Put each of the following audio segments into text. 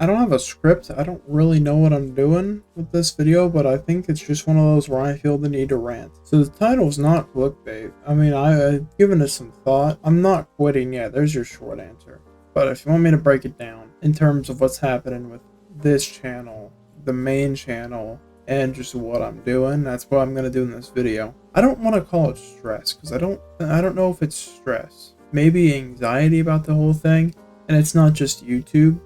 I don't have a script. I don't really know what I'm doing with this video, but I think it's just one of those where I feel the need to rant. So the title is not clickbait. I mean, I've given it some thought. I'm not quitting yet. There's your short answer. But if you want me to break it down in terms of what's happening with this channel, the main channel, and just what I'm doing, that's what I'm gonna do in this video. I don't want to call it stress because I don't know if it's stress. Maybe anxiety about the whole thing, and it's not just YouTube,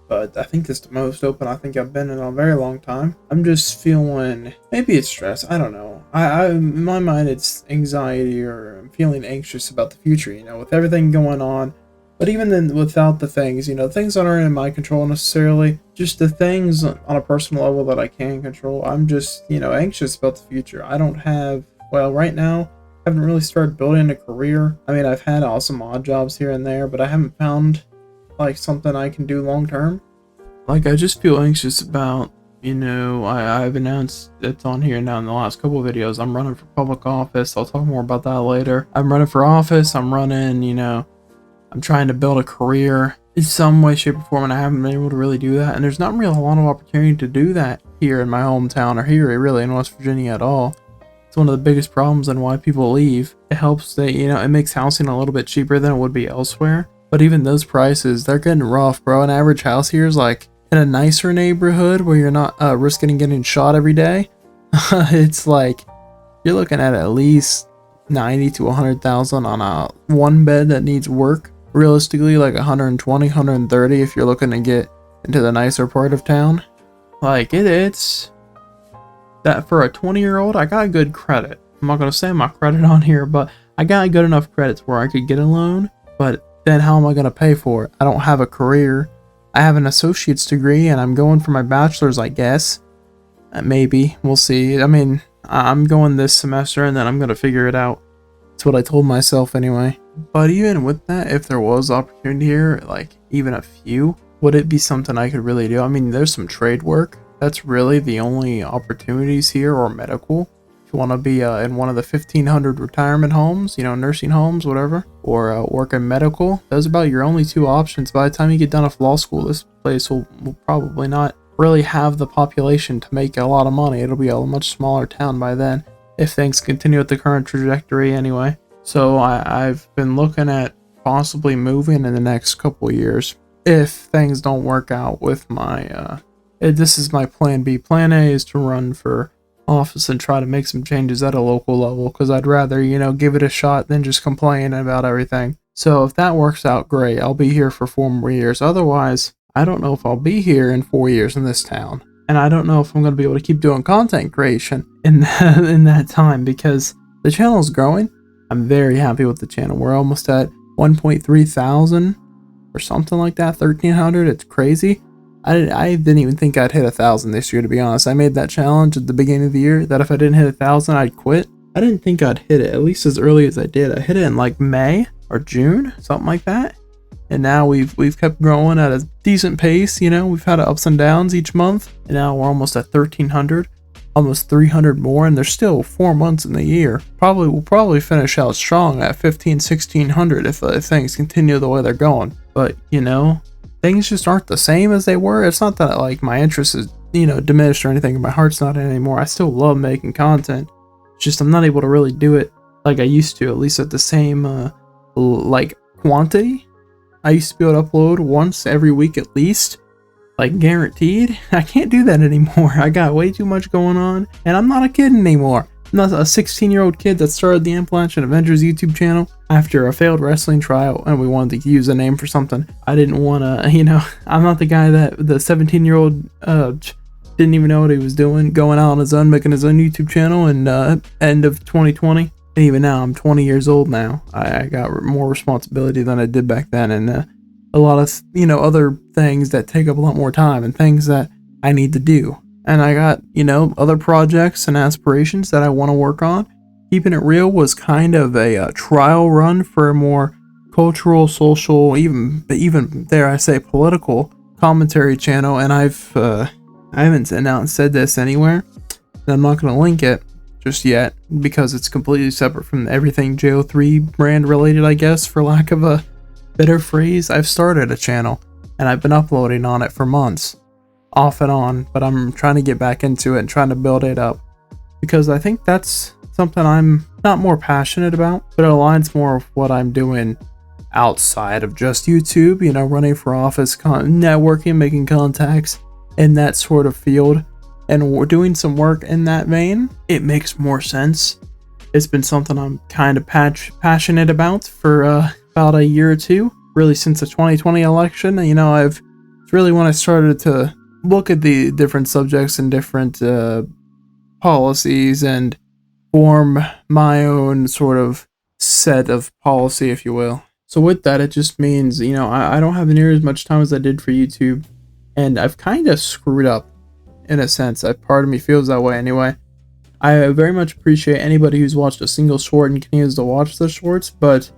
but I think it's the most open I think I've been in a very long time. I'm just feeling, maybe it's stress, I don't know. In my mind it's anxiety, or I'm feeling anxious about the future, you know, with everything going on. But even then, without the things, you know, things that aren't in my control necessarily, just the things on a personal level that I can control, I'm just, you know, anxious about the future. I don't have, well, right now, I haven't really started building a career. I mean, I've had awesome odd jobs here and there, but I haven't found, like, something I can do long term. Like, I just feel anxious about, you know, I've announced it's on here now in the last couple of videos. I'm running for public office. I'll talk more about that later. I'm running for office. I'm running, you know, I'm trying to build a career in some way, shape, or form, and I haven't been able to really do that. And there's not really a lot of opportunity to do that here in my hometown, or here really in West Virginia at all. It's one of the biggest problems and why people leave. It helps that, you know, it makes housing a little bit cheaper than it would be elsewhere. But even those prices, they're getting rough, bro. An average house here is like in a nicer neighborhood where you're not risking getting shot every day. It's like you're looking at least 90 to 100,000 on a one bed that needs work. Realistically, like 120, 130 if you're looking to get into the nicer part of town. Like it's that for a 20-year-old, I got good credit. I'm not gonna say my credit on here, but I got good enough credits where I could get a loan. But then how am I gonna pay for it? I don't have a career. I have an associate's degree and I'm going for my bachelor's, I guess. Maybe, we'll see. I mean, I'm going this semester and then I'm gonna figure it out. That's what I told myself anyway. But even with that, if there was opportunity here, like even a few, would it be something I could really do? I mean, there's some trade work. That's really the only opportunities here, or medical. If you want to be in one of the 1,500 retirement homes, you know, nursing homes, whatever, or work in medical, those are about your only two options. By the time you get done with law school, this place will probably not really have the population to make a lot of money. It'll be a much smaller town by then, if things continue at the current trajectory anyway. So I've been looking at possibly moving in the next couple of years if things don't work out with my this is my plan B. Plan A is to run for office and try to make some changes at a local level, because I'd rather, you know, give it a shot than just complain about everything. So if that works out, great. I'll be here for 4 more years. Otherwise, I don't know if I'll be here in 4 years in this town. And I don't know if I'm going to be able to keep doing content creation in that time, because the channel is growing. I'm very happy with the channel. We're almost at 1.3 thousand or something like that, 1,300. It's crazy. I didn't even think I'd hit 1,000 this year, to be honest. I made that challenge at the beginning of the year that if I didn't hit 1,000, I'd quit. I didn't think I'd hit it, at least as early as I did. I hit it in like May or June, something like that. And now we've kept growing at a decent pace. You know, we've had ups and downs each month, and now we're almost at 1,300. Almost 300 more, and there's still 4 months in the year. We'll probably finish out strong at 1,600 if things continue the way they're going. But you know, things just aren't the same as they were. It's not that like my interest is, you know, diminished or anything. My heart's not in it anymore. I still love making content. It's just I'm not able to really do it like I used to, at least at the same like quantity. I used to be able to upload once every week at least. Like guaranteed. I can't do that anymore. I got way too much going on, and I'm not a kid anymore. I'm not a 16-year-old kid that started the Avalanche and Avengers YouTube channel after a failed wrestling trial, and we wanted to use a name for something. I didn't want to, you know, I'm not the guy that the 17-year-old didn't even know what he was doing, going out on his own, making his own YouTube channel in end of 2020. And even now, I'm 20 years old now. I got more responsibility than I did back then, and a lot of, you know, other things that take up a lot more time and things that I need to do. And I got, you know, other projects and aspirations that I want to work on. Keeping It Real was kind of a trial run for a more cultural, social, even dare I say political commentary channel. And I haven't said this anywhere, and I'm not going to link it just yet because it's completely separate from everything JO3 brand related, I guess, for lack of a better phrase. I've started a channel and I've been uploading on it for months, off and on, but I'm trying to get back into it and trying to build it up, because I think that's something I'm not more passionate about, but it aligns more with what I'm doing outside of just YouTube, you know, running for office, networking, making contacts in that sort of field, and we're doing some work in that vein. It makes more sense. It's been something I'm kind of passionate about for about a year or two, really since the 2020 election. You know, it's really when I started to look at the different subjects and different policies and form my own sort of set of policy, if you will. So with that, it just means, you know, I don't have near as much time as I did for YouTube, and I've kind of screwed up in a sense. Part of me feels that way anyway. I very much appreciate anybody who's watched a single short and continues to watch the shorts, but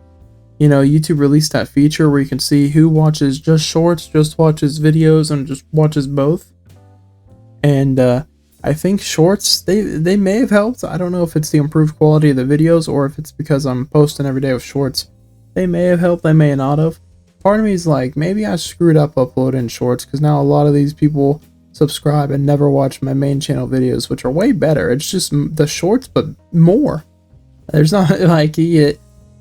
you know, YouTube released that feature where you can see who watches just shorts, just watches videos, and just watches both. And I think shorts, they may have helped. I don't know if it's the improved quality of the videos or if it's because I'm posting every day with shorts. They may have helped, they may not have. Part of me is like, maybe I screwed up uploading shorts, because now a lot of these people subscribe and never watch my main channel videos, which are way better. It's just the shorts, but more. There's not like you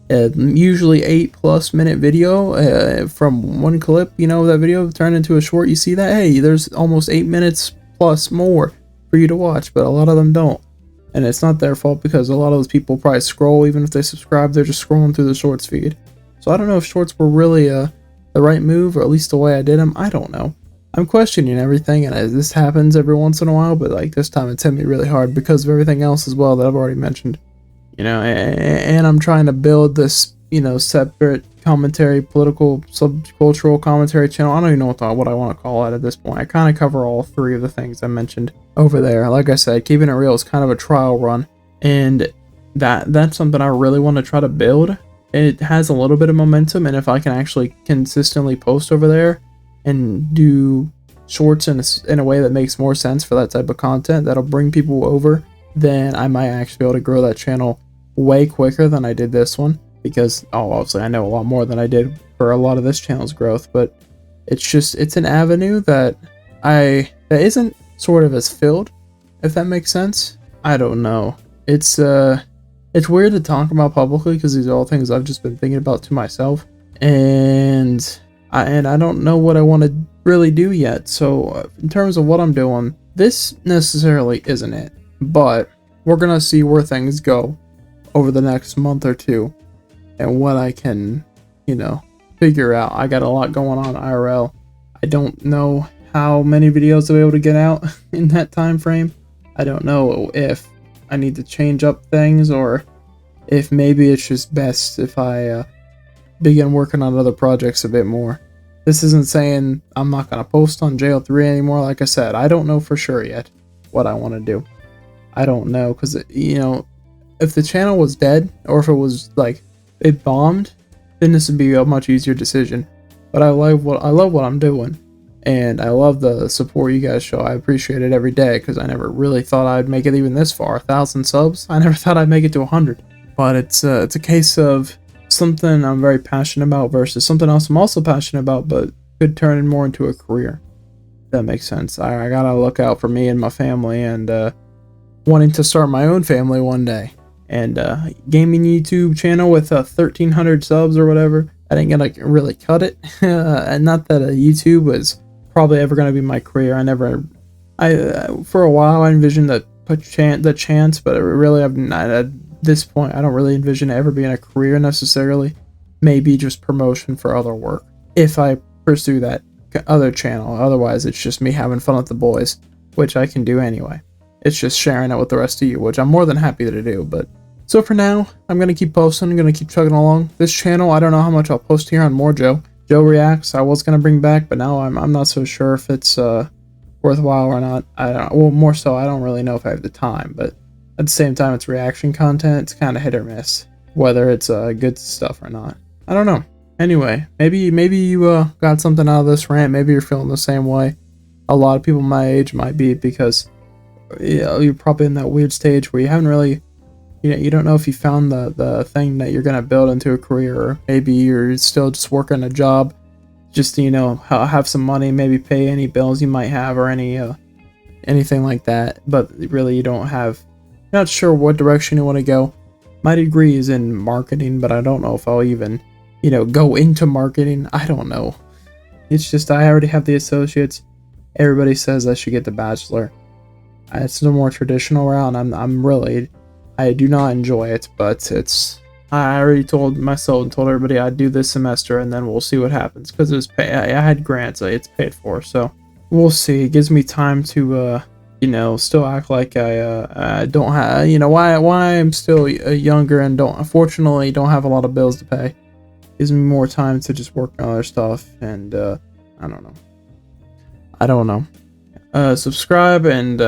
get usually 8+ minute video from one clip. You know, that video turned into a short. You see that? Hey, there's almost 8 minutes plus more for you to watch, but a lot of them don't. And it's not their fault, because a lot of those people probably scroll. Even if they subscribe, they're just scrolling through the shorts feed. So I don't know if shorts were really the right move, or at least the way I did them. I don't know. I'm questioning everything, and this happens every once in a while, but like this time it's hit me really hard because of everything else as well that I've already mentioned. You know, and I'm trying to build this, you know, separate commentary, political, subcultural commentary channel. I don't even know what I want to call it at this point. I kind of cover all three of the things I mentioned over there. Like I said, keeping it real is kind of a trial run, and that's something I really want to try to build. It has a little bit of momentum, and if I can actually consistently post over there and do shorts in a way that makes more sense for that type of content, that'll bring people over, then I might actually be able to grow that channel way quicker than I did this one, because obviously I know a lot more than I did for a lot of this channel's growth, but it's an avenue that isn't sort of as filled, if that makes sense. I don't know. It's weird to talk about publicly, because these are all things I've just been thinking about to myself, and I don't know what I want to really do yet. So in terms of what I'm doing, this necessarily isn't it, but we're gonna see where things go over the next month or two, and what I can, you know, figure out. I got a lot going on IRL. I don't know how many videos I'll be able to get out in that time frame. I don't know if I need to change up things, or if maybe it's just best if I begin working on other projects a bit more. This isn't saying I'm not going to post on JL3 anymore. Like I said, I don't know for sure yet what I want to do. I don't know, because, you know, if the channel was dead, or if it was like it bombed, then this would be a much easier decision. But I love what I'm doing, and I love the support you guys show. I appreciate it every day, because I never really thought I'd make it even this far. 1,000 subs. I never thought I'd make it to 100. But it's a case of something I'm very passionate about versus something else I'm also passionate about, but could turn more into a career. That makes sense. I gotta look out for me and my family, and wanting to start my own family one day. And gaming YouTube channel with 1,300 subs or whatever, I didn't gonna really cut it. And not that YouTube was probably ever gonna be my career. For a while I envisioned the chance, but really I've not at this point. I don't really envision it ever being a career necessarily. Maybe just promotion for other work if I pursue that other channel. Otherwise, it's just me having fun with the boys, which I can do anyway. It's just sharing it with the rest of you, which I'm more than happy to do. But so for now, I'm gonna keep posting. I'm gonna keep chugging along. This channel, I don't know how much I'll post here on more Joe Reacts. I was gonna bring back, but now I'm not so sure if it's worthwhile or not. Well, more so, I don't really know if I have the time, but at the same time, it's reaction content. It's kind of hit or miss, whether it's good stuff or not. I don't know. Anyway, maybe you got something out of this rant. Maybe you're feeling the same way. A lot of people my age might be, because you're probably in that weird stage where you haven't really, you don't know if you found the thing that you're gonna build into a career, or maybe you're still just working a job just to, you know, have some money, maybe pay any bills you might have or anything like that. But really, you don't have, not sure what direction you want to go. My degree is in marketing, but I don't know if I'll even, you know, go into marketing. I don't know. It's just I already have the associates. Everybody says I should get the bachelor. It's the more traditional route. I'm really, I do not enjoy it, but it's, I already told myself and told everybody I'd do this semester, and then we'll see what happens, because it's pay. I had grants, it's paid for, so we'll see. It gives me time to, you know, still act like I don't have, you know, why I'm still younger and unfortunately don't have a lot of bills to pay. Gives me more time to just work on other stuff, and I don't know. Subscribe, and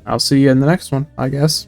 I'll see you in the next one, I guess.